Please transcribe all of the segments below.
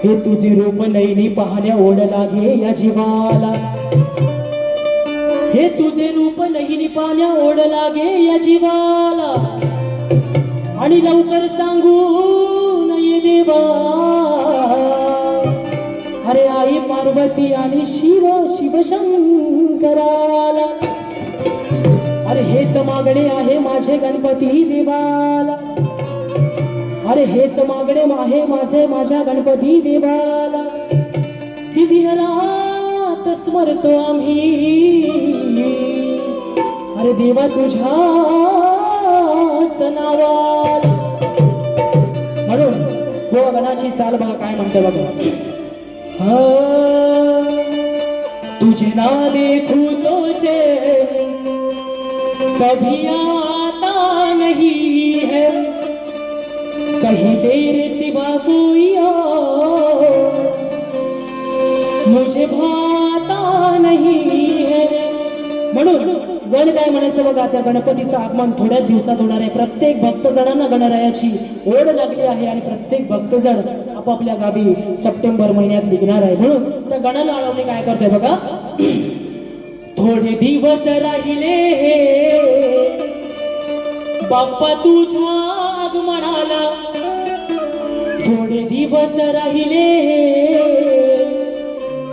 हे तुझे रूप नैनी पाहण्या ओढ लागे या जीवाला, हे तुझे रूप नैनी पाहण्या ओढ लागे या जीवाला, आणि लवकर सांगू नये देवा, अरे आई पार्वती आणि शिव शिवशंकराला, अरे हेच मागणे आहे माझे गणपती देवाला, अरे हेच मागणे आहे माझ्या गणपती देवाला, की दिनरात स्मरतो आम्ही, अरे देवा तुझ्याच नावाला. म्हणून गोवा गणाची चाल बघा काय म्हणते बघा. तुझे ना देखू तुझे कभी आता नहीं है, कहीं तेरे सिवा कोई और मुझे भाता नहीं है. म्हणून गण काय म्हणायचं बघा, त्या गणपतीचं आगमन थोड्याच दिवसात होणार आहे. प्रत्येक भक्तजणांना गणरायाची ओढ लागली आहे आणि प्रत्येक भक्तजण आपापल्या गावी सप्टेंबर महिन्यात निघणार आहे. म्हणून त्या गणाला आळवणी काय करते बघा. थोडे दिवस राहिले बाप्पा तुझ्या आगमनाला, थोडे दिवस राहिले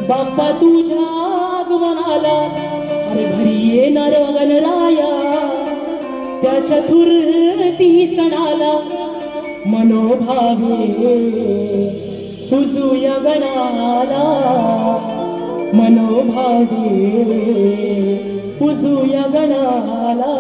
बाप्पा तुझ्या आगमनाला, अरे घरी येणार गणराया त्या चतुर्थी सणाला, मनोभावे तुझूया गणाला, मनोभावे तुझूया गणाला.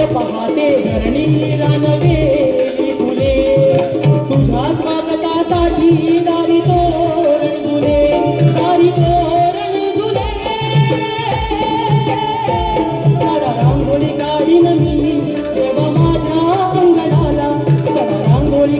पाहते धरणी रानवे फुले, तुझ्या स्वागतासाठी दारी तोरण झुले, दारी तोरण झुले. सडा रांगोळी काढीन मी देवा माझ्या अंगणाला, सडा रांगोळी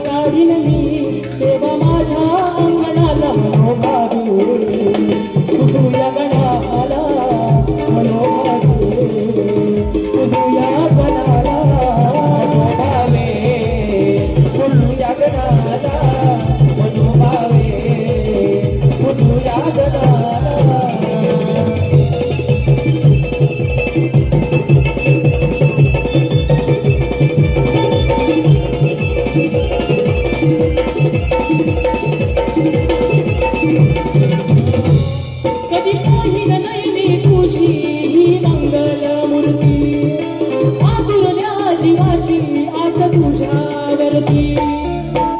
तुझ्यावरती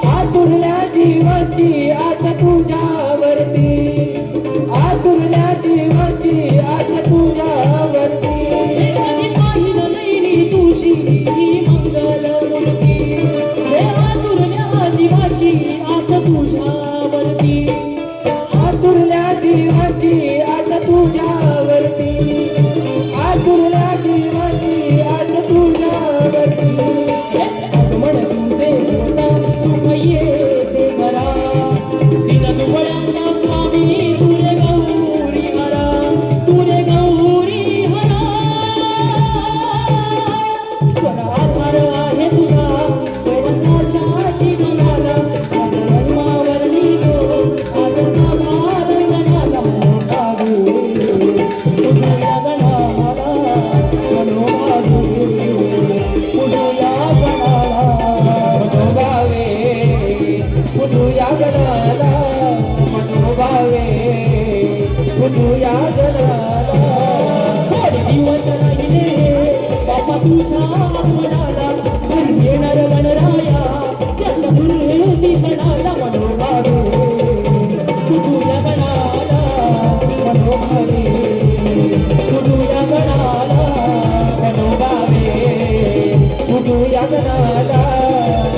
आतुरल्या जीवाची आशा तुझ्यावरती आतुरल्या जीवाची आशा तुझ्यावरती कधी पाहिलं नाही मी तुझी ही मंगलमूर्ती हे आतुरल्या जीवाची आशा तुझ्यावरती आतुरल्या जीवाची आशा तुझ्यावरती आतुरल्या जीवाची आशा तुझ्यावरती आगमन तुझे होता सुख येते घरा दिन दुबळ्यांचा स्वामी तुरे गौरी हरा तुरे गौरी हरा स्वरा आधार आहे तुझा सोबताच्या शिवनाला धर्मावर निघो आज समार गणाला तुझ्या गणाला मनोभावे तुझ्या गणाला मनोभावे तुझ्या गणाला मनोभावे तुझ्या गणाला थोडे दिवस राहिले बापा तुझ्या आगमनाला घरी येणार गणराया त्याच्या दुर्हेती सणाला मनोभावे तुझ्या गणाला मनोभावे तुझ्या गणाला मनोभावे तुझ्या गणाला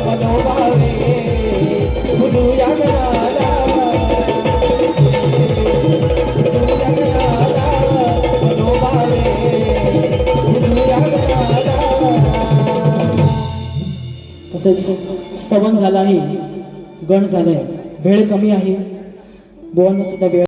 मनोभावे तुझ्या गणाला तुझ्या गणाला मनोभावे तुझ्या गणाला. तसेच स्तवन झालं आहे गण झालंय वेळ कमी आहे बुवांना सुद्धा वेळ